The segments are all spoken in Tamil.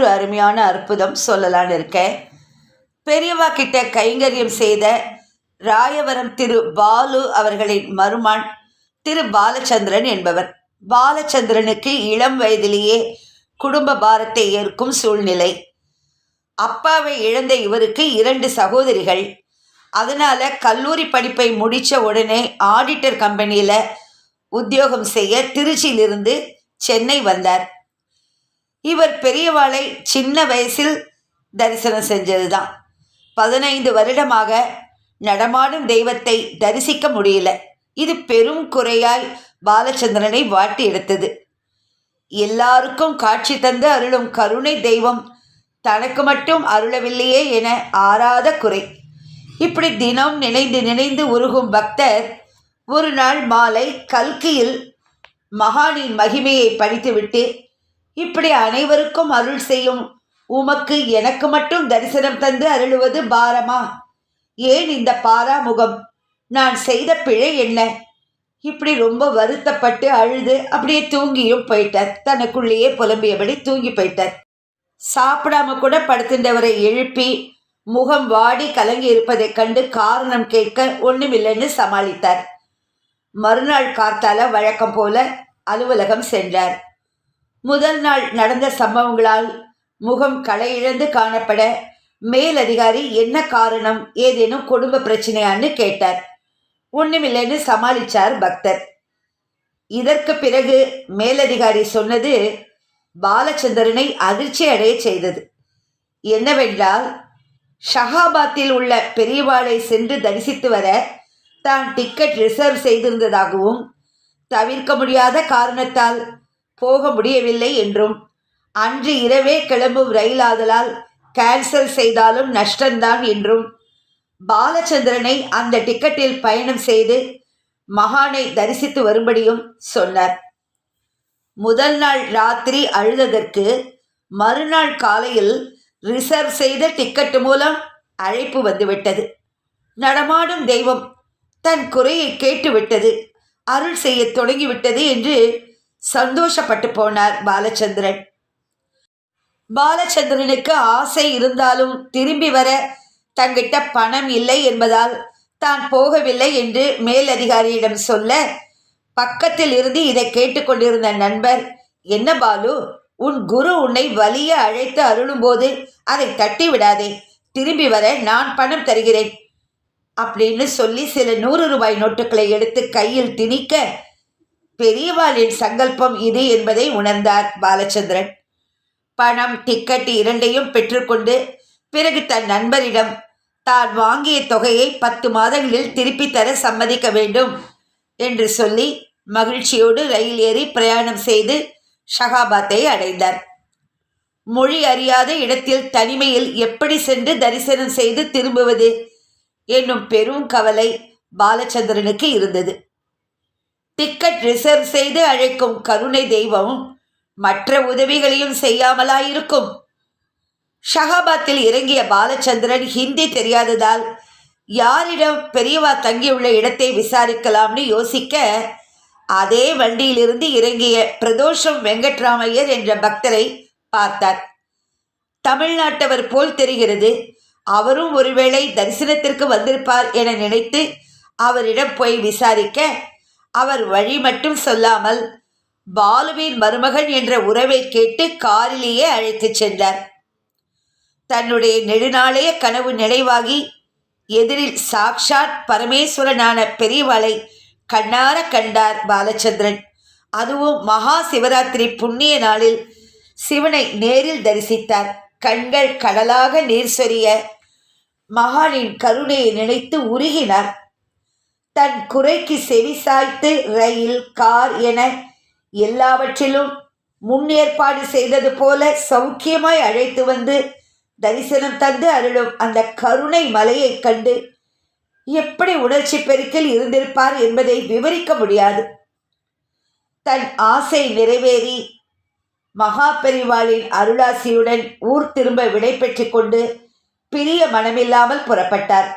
இன்னொரு அருமையான அற்புதம் சொல்லலான்னு இருக்கேன். பெரியவா கிட்ட கைங்கரியம் செய்த ராயவரம் திரு பாலு அவர்களின் மருமான் திரு பாலச்சந்திரன் என்பவர். பாலச்சந்திரனுக்கு இளம் வயதிலேயே குடும்ப பாரத்தை ஏற்கும் சூழ்நிலை. அப்பாவை இழந்த இவருக்கு 2 சகோதரிகள். அதனால கல்லூரி படிப்பை முடித்த உடனே ஆடிட்டர் கம்பெனியில் உத்தியோகம் செய்ய திருச்சியிலிருந்து சென்னை வந்தார். இவர் பெரியவாளை சின்ன வயசில் தரிசனம் செஞ்சது தான். 15 வருடமாக நடமாடும் தெய்வத்தை தரிசிக்க முடியல. இது பெரும் குறையாய் பாலச்சந்திரனை வாட்டி எடுத்தது. எல்லாருக்கும் காட்சி தந்து அருளும் கருணை தெய்வம் தனக்கு மட்டும் அருளவில்லையே என ஆறாத குறை. இப்படி தினம் நினைந்து நினைந்து உருகும் பக்தர் ஒரு நாள் மாலை கல்கியில் மகானின் மகிமையை படித்துவிட்டு, இப்படி அனைவருக்கும் அருள் செய்யும் உமக்கு எனக்கு மட்டும் தரிசனம் தந்து அருளுவது பாரமா? ஏன் இந்த பாராமுகம்? நான் செய்த பிழை என்ன? இப்படி ரொம்ப வருத்தப்பட்டு அழுது அப்படியே தூங்கியும் போயிட்டார். தனக்குள்ளேயே புலம்பியபடி தூங்கி போயிட்டார். சாப்பிடாம கூட படுத்துட்டவரை எழுப்பி முகம் வாடி கலங்கி இருப்பதைக் கண்டு காரணம் கேட்க ஒண்ணுமில்லைன்னு சமாளித்தார். மறுநாள் காத்தால வழக்கம் போல அலுவலகம் சென்றார். முதல் நாள் நடந்த சம்பவங்களால் முகம் களையிழந்து காணப்பட மேலதிகாரி என்ன காரணம், ஏதேனும் குடும்ப பிரச்சனையான்னு கேட்டார். ஒண்ணுமில்லைன்னு சமாளிச்சார் பக்தர். இதற்கு பிறகு மேலதிகாரி சொன்னது பாலச்சந்திரனை அதிர்ச்சி அடைய செய்தது. என்னவென்றால், ஷஹாபாத்தில் உள்ள பெரியவாளை சென்று தரிசித்து வர தான் டிக்கெட் ரிசர்வ் செய்திருந்ததாகவும், தவிர்க்க முடியாத காரணத்தால் போக முடியவில்லை என்றும், அன்று இரவே கிளம்பும் ரயிலாதலால் கேன்சல் செய்தாலும் நஷ்டம்தான் என்றும், பாலச்சந்திரனை அந்த டிக்கெட்டில் பயணம் செய்து மகானை தரிசித்து வரும்படியும் சொன்னார். முதல் நாள் ராத்திரி அழுததற்கு மறுநாள் காலையில் ரிசர்வ் செய்த டிக்கெட் மூலம் அழைப்பு வந்துவிட்டது. நடமாடும் தெய்வம் தன் குறையை கேட்டுவிட்டது, அருள் செய்ய தொடங்கிவிட்டது என்று சந்தோஷப்பட்டு போனார் பாலச்சந்திரன். பாலச்சந்திரனுக்கு ஆசை இருந்தாலும் திரும்பி வர தங்கிட்ட பணம் இல்லை என்பதால் தான் போகவில்லை என்று மேலதிகாரியிடம் சொல்ல, பக்கத்தில் இருந்து இதை கேட்டுக்கொண்டிருந்த நண்பர், என்ன பாலு, உன் குரு உன்னை வலிய அழைத்து அருளும்போது அதை தட்டி விடாதே, திரும்பி வர நான் பணம் தருகிறேன் அப்படின்னு சொல்லி சில 100 ரூபாய் நோட்டுகளை எடுத்து கையில் திணிக்க, பெரியவாளின் சங்கல்பம் இது என்பதை உணர்ந்தார் பாலச்சந்திரன். பணம், டிக்கெட் இரண்டையும் பெற்றுக்கொண்டு பிறகு தன் நண்பரிடம் தான் வாங்கிய தொகையை 10 மாதங்களில் திருப்பி தர சம்மதிக்க வேண்டும் என்று சொல்லி மகிழ்ச்சியோடு ரயில் ஏறி பிரயாணம் செய்து ஷஹாபாத்தை அடைந்தார். மொழி அறியாத இடத்தில் தனிமையில் எப்படி சென்று தரிசனம் செய்து திரும்புவது என்னும் பெரும் கவலை பாலச்சந்திரனுக்கு இருந்தது. டிக்கெட் ரிசர்வ் செய்து அழைக்கும் கருணை தெய்வம் மற்ற உதவிகளையும் செய்யாமலாயிருக்கும்? ஷஹாபாத்தில் இறங்கிய பாலச்சந்திரன் ஹிந்தி தெரியாததால் யாரிடம் பெரியவா தங்கியுள்ள இடத்தை விசாரிக்கலாம்னு யோசிக்க, அதே வண்டியிலிருந்து இறங்கிய பிரதோஷம் வெங்கட்ராமையர் என்ற பக்தரை பார்த்தார். தமிழ்நாட்டவர் போல் தெரிகிறது. அவரும் ஒருவேளை தரிசனத்திற்கு வந்திருப்பார் என நினைத்து அவரிடம் போய் விசாரிக்க, அவர் வழி மட்டும் சொல்லாமல் பாலுவின் மருமகன் என்ற உறவை கேட்டு காரிலேயே அழைத்து சென்றார். தன்னுடைய நெடுநாளைய கனவு நினைவாகி எதிரில் சாக்ஷாத் பரமேஸ்வரனான பெரியவாளை கண்ணார கண்டார் பாலச்சந்திரன். அதுவும் மகா சிவராத்திரி புண்ணிய நாளில் சிவனை நேரில் தரிசித்தார். கண்கள் கடலாக நீர் சொரிய மகானின் கருணையை நினைத்து உருகினார். தன் குறைக்கு செவி சாய்த்து ரயில், கார் என எல்லாவற்றிலும் முன்னேற்பாடு செய்தது போல சௌக்கியமாய் அழைத்து வந்து தரிசனம் தந்து அருளும் அந்த கருணை மலையை கண்டு எப்படி உணர்ச்சி பெருக்கில் இருந்திருப்பார் என்பதை விவரிக்க முடியாது. தன் ஆசை நிறைவேறி மகா பெரிவாளின் அருளாசியுடன் ஊர் திரும்ப விடை பெற்று கொண்டு பிரிய மனமில்லாமல் புறப்பட்டார்.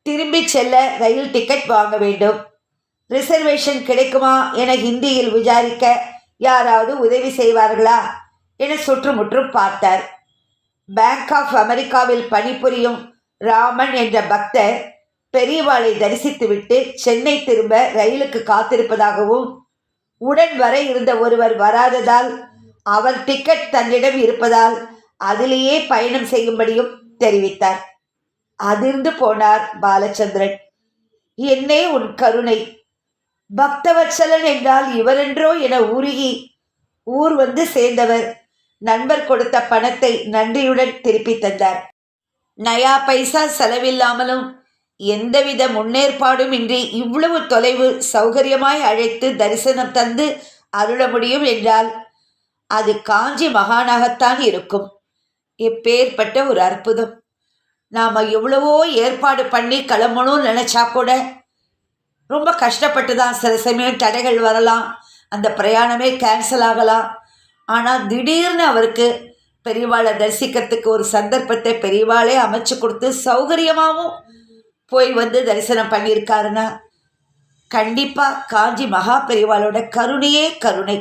திரும்பி செல்ல ரயில் டிக்கெட் வாங்க வேண்டும். ரிசர்வேஷன் கிடைக்குமா என ஹிந்தியில் விசாரிக்க யாராவது உதவி செய்வார்களா என சுற்றுமுற்றும் பார்த்தார். பேங்க் ஆஃப் அமெரிக்காவில் பணிபுரியும் ராமன் என்ற பக்தர் பெரியவாளை தரிசித்துவிட்டு சென்னை திரும்ப ரயிலுக்கு காத்திருப்பதாகவும், உடன் வர இருந்த ஒருவர் வராததால் அவர் டிக்கெட் தன்னிடம் இருப்பதால் அதிலேயே பயணம் செய்யும்படியும் தெரிவித்தார். அதிர்ந்து போனார் பாலச்சந்திரன். என்னே உன் கருணை! பக்தவத்சலன் என்றால் இவரென்றோ என உருகி ஊர் வந்து சேர்ந்தவர் நண்பர் கொடுத்த பணத்தை நன்றியுடன் திருப்பி தந்தார். நயா பைசா செலவில்லாமலும் எந்தவித முன்னேற்பாடும் இன்றி இவ்வளவு தொலைவு சௌகரியமாய் அழைத்து தரிசனம் தந்து அருள முடியும் என்றால் அது காஞ்சி மகானாகத்தான் இருக்கும். எப்பேற்பட்ட ஒரு அற்புதம்! நாம் எவ்வளவோ ஏற்பாடு பண்ணி கிளம்பணும்னு நினச்சா கூட ரொம்ப கஷ்டப்பட்டு தான். சில சமயம் தடைகள் வரலாம், அந்த பிரயாணமே கேன்சல் ஆகலாம். ஆனால் திடீர்னு அவருக்கு பெரியவாளை தரிசிக்கிறதுக்கு ஒரு சந்தர்ப்பத்தை பெரியவாளே அமைச்சு கொடுத்து சௌகரியமாகவும் போய் வந்து தரிசனம் பண்ணியிருக்காருன்னா கண்டிப்பாக காஞ்சி மகா பெரியவாளோட கருணையே கருணை.